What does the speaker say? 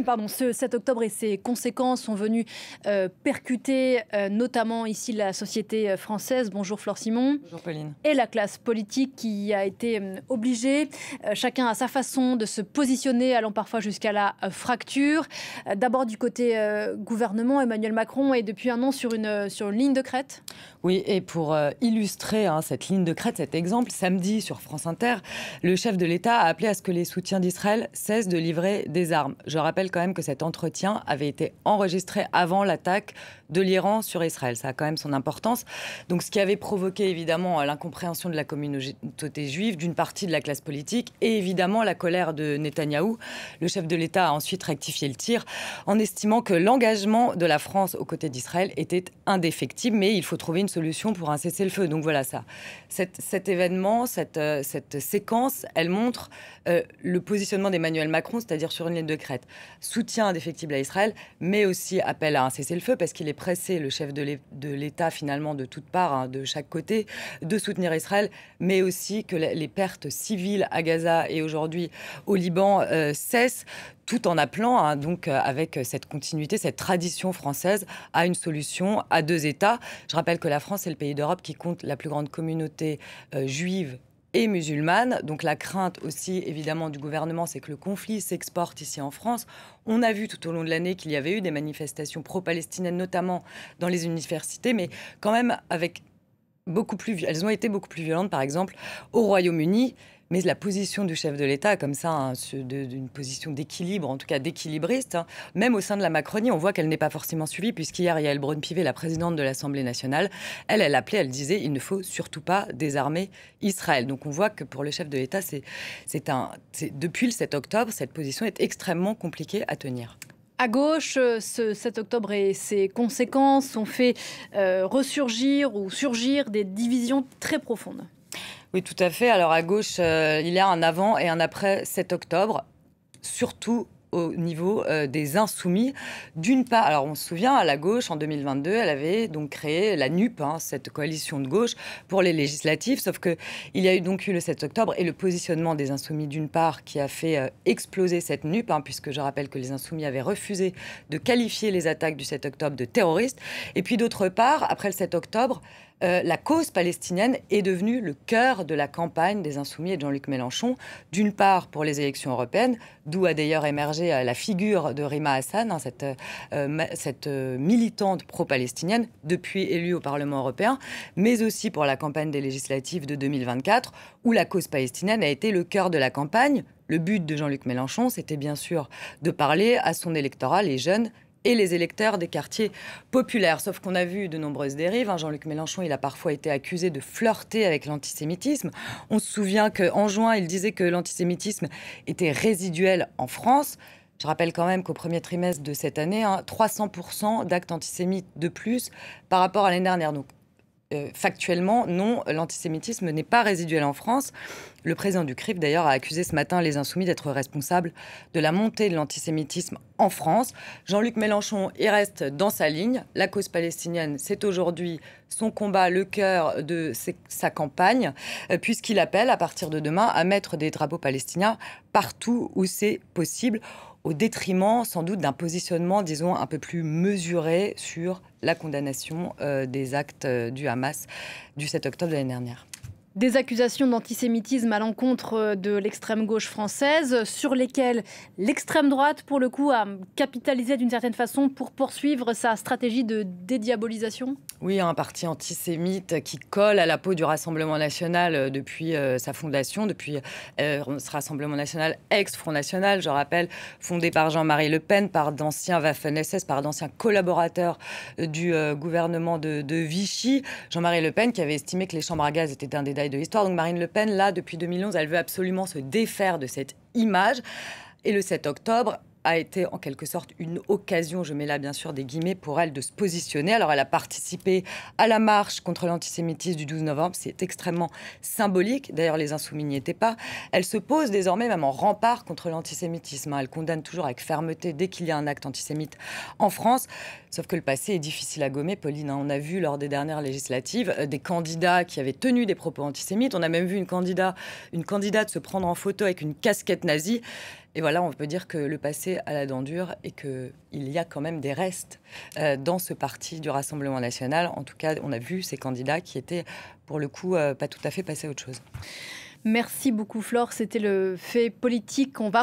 Pardon, ce 7 octobre et ses conséquences sont venus percuter notamment ici la société française. Bonjour Flore Simon. Bonjour Pauline. Et la classe politique qui a été obligée, chacun à sa façon, de se positionner, allant parfois jusqu'à la fracture. D'abord du côté gouvernement, Emmanuel Macron est depuis un an sur une ligne de crête. Oui, et pour illustrer cette ligne de crête, cet exemple, samedi sur France Inter, le chef de l'État a appelé à ce que les soutiens d'Israël cessent de livrer des armes. Je rappelle quand même que cet entretien avait été enregistré avant l'attaque de l'Iran sur Israël. Ça a quand même son importance. Donc ce qui avait provoqué évidemment l'incompréhension de la communauté juive, d'une partie de la classe politique et évidemment la colère de Netanyahou. Le chef de l'État a ensuite rectifié le tir en estimant que l'engagement de la France aux côtés d'Israël était indéfectible, mais il faut trouver une solution pour un cessez-le-feu. Donc voilà ça. Cet événement, cette séquence, elle montre le positionnement d'Emmanuel Macron, c'est-à-dire sur une ligne de crête. Soutien indéfectible à Israël, mais aussi appel à un cessez-le-feu, parce qu'il est pressé, le chef de l'État finalement de toutes parts, de chaque côté, de soutenir Israël, mais aussi que les pertes civiles à Gaza et aujourd'hui au Liban cessent, tout en appelant, donc avec cette continuité, cette tradition française, à une solution à deux États. Je rappelle que la France est le pays d'Europe qui compte la plus grande communauté juive et musulmane. Donc la crainte aussi, évidemment, du gouvernement, c'est que le conflit s'exporte ici en France. On a vu tout au long de l'année qu'il y avait eu des manifestations pro-palestiniennes, notamment dans les universités, mais quand même avec elles ont été beaucoup plus violentes, par exemple, au Royaume-Uni. Mais la position du chef de l'État, comme ça, d'une position d'équilibre, en tout cas d'équilibriste, même au sein de la Macronie, on voit qu'elle n'est pas forcément suivie, puisqu'hier, Yael Braun-Pivet, la présidente de l'Assemblée nationale, elle appelait, elle disait, il ne faut surtout pas désarmer Israël. Donc on voit que pour le chef de l'État, depuis le 7 octobre, cette position est extrêmement compliquée à tenir. À gauche, ce 7 octobre et ses conséquences ont fait ressurgir ou surgir des divisions très profondes. Oui, tout à fait. Alors à gauche, il y a un avant et un après 7 octobre, surtout au niveau des insoumis. D'une part, alors on se souvient, à la gauche, en 2022, elle avait donc créé la NUP, cette coalition de gauche, pour les législatives, sauf qu'il y a eu donc le 7 octobre et le positionnement des insoumis, d'une part, qui a fait exploser cette NUP, puisque je rappelle que les insoumis avaient refusé de qualifier les attaques du 7 octobre de terroristes, et puis d'autre part, après le 7 octobre, la cause palestinienne est devenue le cœur de la campagne des Insoumis et de Jean-Luc Mélenchon, d'une part pour les élections européennes, d'où a d'ailleurs émergé la figure de Rima Hassan, cette militante pro-palestinienne, depuis élue au Parlement européen, mais aussi pour la campagne des législatives de 2024, où la cause palestinienne a été le cœur de la campagne. Le but de Jean-Luc Mélenchon, c'était bien sûr de parler à son électorat, les jeunes, et les électeurs des quartiers populaires. Sauf qu'on a vu de nombreuses dérives. Jean-Luc Mélenchon, il a parfois été accusé de flirter avec l'antisémitisme. On se souvient qu'en juin, il disait que l'antisémitisme était résiduel en France. Je rappelle quand même qu'au premier trimestre de cette année, 300% d'actes antisémites de plus par rapport à l'année dernière. Donc, factuellement, non, l'antisémitisme n'est pas résiduel en France. Le président du CRIF, d'ailleurs, a accusé ce matin les Insoumis d'être responsables de la montée de l'antisémitisme en France. Jean-Luc Mélenchon, il reste dans sa ligne. La cause palestinienne, c'est aujourd'hui son combat, le cœur de sa campagne, puisqu'il appelle, à partir de demain, à mettre des drapeaux palestiniens partout où c'est possible, au détriment sans doute d'un positionnement, disons, un peu plus mesuré sur la condamnation des actes du Hamas du 7 octobre de l'année dernière. Des accusations d'antisémitisme à l'encontre de l'extrême gauche française, sur lesquelles l'extrême droite, pour le coup, a capitalisé d'une certaine façon pour poursuivre sa stratégie de dédiabolisation. Oui, un parti antisémite qui colle à la peau du Rassemblement national depuis sa fondation, depuis ce Rassemblement national, ex-Front national, je rappelle, fondé par Jean-Marie Le Pen, par d'anciens Waffen-SS, par d'anciens collaborateurs du gouvernement de Vichy. Jean-Marie Le Pen qui avait estimé que les chambres à gaz étaient un détail de l'histoire. Donc Marine Le Pen, là, depuis 2011, elle veut absolument se défaire de cette image. Et le 7 octobre a été en quelque sorte une occasion, je mets là bien sûr des guillemets, pour elle de se positionner. Alors elle a participé à la marche contre l'antisémitisme du 12 novembre, c'est extrêmement symbolique, d'ailleurs les Insoumis n'y étaient pas. Elle se pose désormais même en rempart contre l'antisémitisme, elle condamne toujours avec fermeté dès qu'il y a un acte antisémite en France, sauf que le passé est difficile à gommer, Pauline. On a vu lors des dernières législatives des candidats qui avaient tenu des propos antisémites, on a même vu une candidate se prendre en photo avec une casquette nazie. Et voilà, on peut dire que le passé a la dent dure et qu'il y a quand même des restes dans ce parti du Rassemblement national. En tout cas, on a vu ces candidats qui étaient, pour le coup, pas tout à fait passés à autre chose. Merci beaucoup Flore, c'était le fait politique. On va